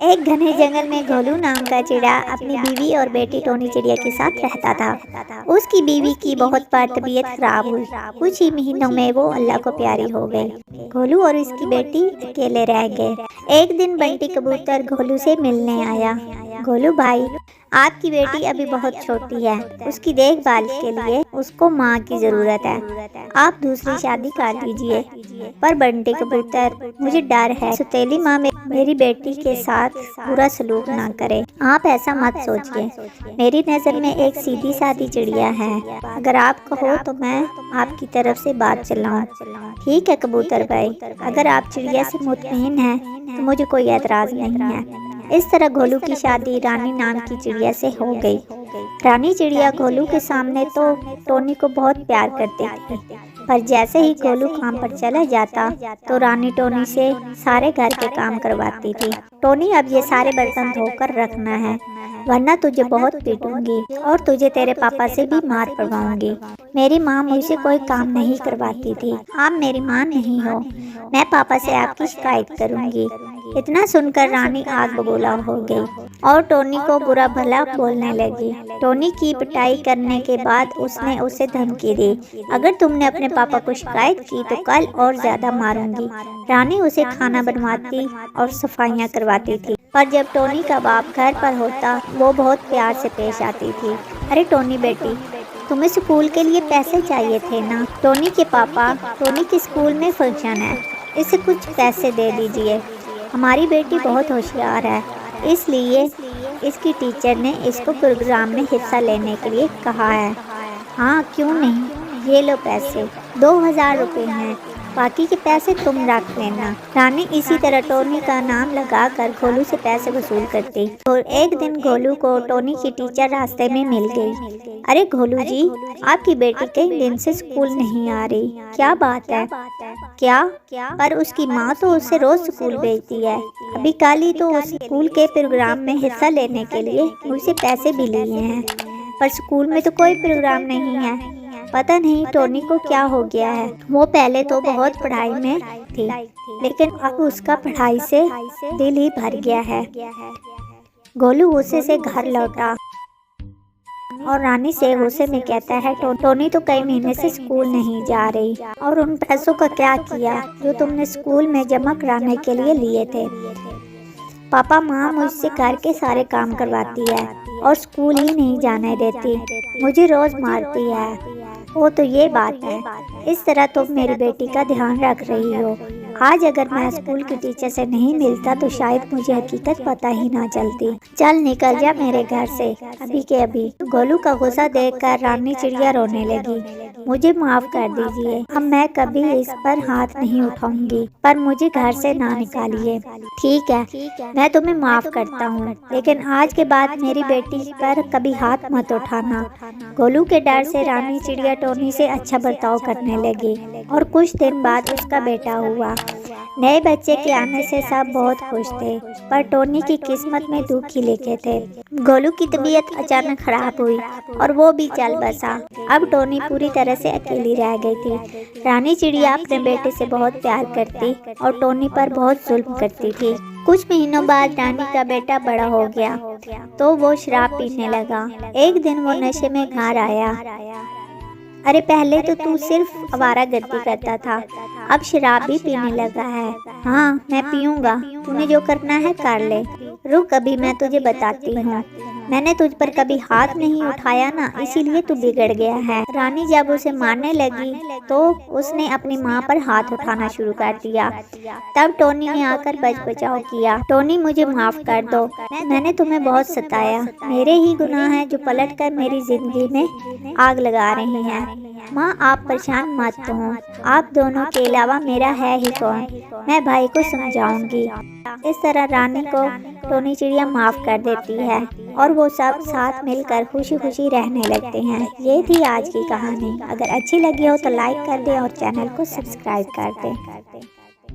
एक घने जंगल में घोलू नाम का चिड़ा अपनी बीवी और बेटी टोनी चिड़िया के साथ रहता था। उसकी बीवी की बहुत बार तबीयत खराब हुई। कुछ ही महीनों में वो अल्लाह को प्यारी हो गई। घोलू और उसकी बेटी अकेले रह गए। एक दिन बंटी कबूतर घोलू से मिलने आया। घोलू भाई, आपकी बेटी अभी बहुत छोटी है, उसकी देखभाल के लिए उसको माँ की जरूरत है। आप दूसरी शादी कर लीजिए। पर बंटी कबूतर, मुझे डर है सुतेली माँ मेरी बेटी के साथ बुरा सलूक ना करे। आप ऐसा मत सोचिए, मेरी नज़र में एक सीधी सादी चिड़िया है। अगर आप कहो तो मैं आपकी तरफ से बात चलाऊं। ठीक है कबूतर भाई, अगर आप चिड़िया से मुतमईन हैं तो मुझे कोई एतराज़ नहीं है। इस तरह घोलू की शादी रानी नाम की चिड़िया से हो गई। रानी चिड़िया घोलू के सामने तो टोनी को बहुत प्यार करती थी, पर जैसे ही घोलू काम पर चला जाता तो रानी टोनी से सारे घर के काम करवाती थी। टोनी, अब ये सारे बर्तन धोकर रखना है, वरना तुझे बहुत पीटूंगी और तुझे तेरे पापा से भी मार पड़वाऊंगी। मेरी माँ मुझसे कोई काम नहीं करवाती थी, आप मेरी माँ नहीं हो। मैं पापा से आपकी शिकायत करूंगी। इतना सुनकर रानी आग बबूला हो गई और टोनी को बुरा भला बोलने लगी। टोनी की पिटाई करने के बाद उसने उसे धमकी दी, अगर तुमने अपने पापा को शिकायत की तो कल और ज्यादा मारूंगी। रानी उसे खाना बनवाती और सफाइयाँ करवाती थी, पर जब टोनी का बाप घर पर होता वो बहुत प्यार से पेश आती थी। अरे टोनी बेटी, तुम्हें स्कूल के लिए पैसे चाहिए थे ना? टोनी के पापा, टोनी के स्कूल में फंक्शन है, इसे कुछ पैसे दे दीजिए। हमारी बेटी बहुत होशियार है, इसलिए इसकी टीचर ने इसको प्रोग्राम में हिस्सा लेने के लिए कहा है। हाँ क्यों नहीं, ये लो पैसे, 2000 रुपये हैं, बाकी के पैसे तुम रख लेना। रानी इसी तरह टोनी का नाम लगाकर घोलू से पैसे वसूल करती और एक दिन घोलू को टोनी की टीचर रास्ते में मिल गई। अरे घोलू जी, आपकी बेटी कई दिन से स्कूल नहीं आ रही, क्या बात है? क्या? पर उसकी माँ तो उसे रोज स्कूल भेजती है। अभी कल ही तो उस स्कूल के प्रोग्राम में हिस्सा लेने के लिए मुझसे पैसे भी लिए हैं, पर स्कूल में तो कोई प्रोग्राम नहीं है। पता नहीं टोनी को क्या हो गया है। वो पहले तो बहुत पढ़ाई में थी, लेकिन अब उसका पढ़ाई से दिल ही भर गया है। गोलू गुस्से से घर लौटा और रानी से गुस्से में कहता है, टोनी तो कई महीने से स्कूल नहीं जा रही, और उन पैसों का क्या किया जो तुमने स्कूल में जमा कराने के लिए लिए थे? पापा, माँ मुझसे घर के सारे काम करवाती है और स्कूल ही नहीं जाने देती, मुझे रोज मारती है। वो तो ये बात है, इस तरह तुम मेरी बेटी का ध्यान रख रही हो। आज अगर मैं स्कूल की टीचर से नहीं मिलता तो शायद मुझे हकीकत पता ही ना चलती। चल निकल जा मेरे घर से अभी के अभी। गोलू का गुस्सा देखकर रानी चिड़िया रोने लगी। मुझे माफ कर दीजिए, अब मैं कभी इस पर हाथ नहीं उठाऊंगी, पर मुझे घर से ना निकालिए। ठीक है, मैं तुम्हें माफ करता हूँ, लेकिन आज के बाद मेरी बेटी पर कभी हाथ मत उठाना। गोलू के डर से रानी चिड़िया टोनी से अच्छा बर्ताव करने लगी और कुछ दिन बाद उसका बेटा हुआ। नए बच्चे के आने से सब बहुत खुश थे, पर टोनी की किस्मत में दुख ही लिखे थे। गोलू की तबीयत अचानक खराब हुई और वो भी चल बसा। अब टोनी पूरी तरह से अकेली रह गई थी। रानी चिड़िया अपने बेटे से बहुत प्यार करती और टोनी पर बहुत जुल्म करती थी। कुछ महीनों बाद रानी का बेटा बड़ा हो गया तो वो शराब पीने लगा। एक दिन वो नशे में घर आया। अरे पहले तो तू सिर्फ आवारागर्दी करता था, अब शराब भी पीने लगा है। हाँ मैं पीऊँगा, तूने जो करना है कर ले। रुक अभी मैं तुझे बताती हूँ, मैंने तुझ पर कभी हाथ नहीं उठाया ना, इसीलिए तू बिगड़ गया है। रानी जब उसे मारने लगी तो उसने अपनी माँ पर हाथ उठाना शुरू कर दिया। तब टोनी ने आकर बचाव किया। टोनी मुझे माफ कर दो, मैंने तुम्हें बहुत सताया, मेरे ही गुनाह है जो पलट कर मेरी जिंदगी में आग लगा रही हैं। माँ आप परेशान मत हो, आप दोनों के अलावा मेरा है ही कौन, मैं भाई को समझाऊंगी। इस तरह रानी को टोनी चिड़िया माफ कर देती है और वो सब साथ मिलकर खुशी खुशी रहने लगते हैं। ये थी आज की कहानी। अगर अच्छी लगी हो तो लाइक कर दें और चैनल को सब्सक्राइब कर दें।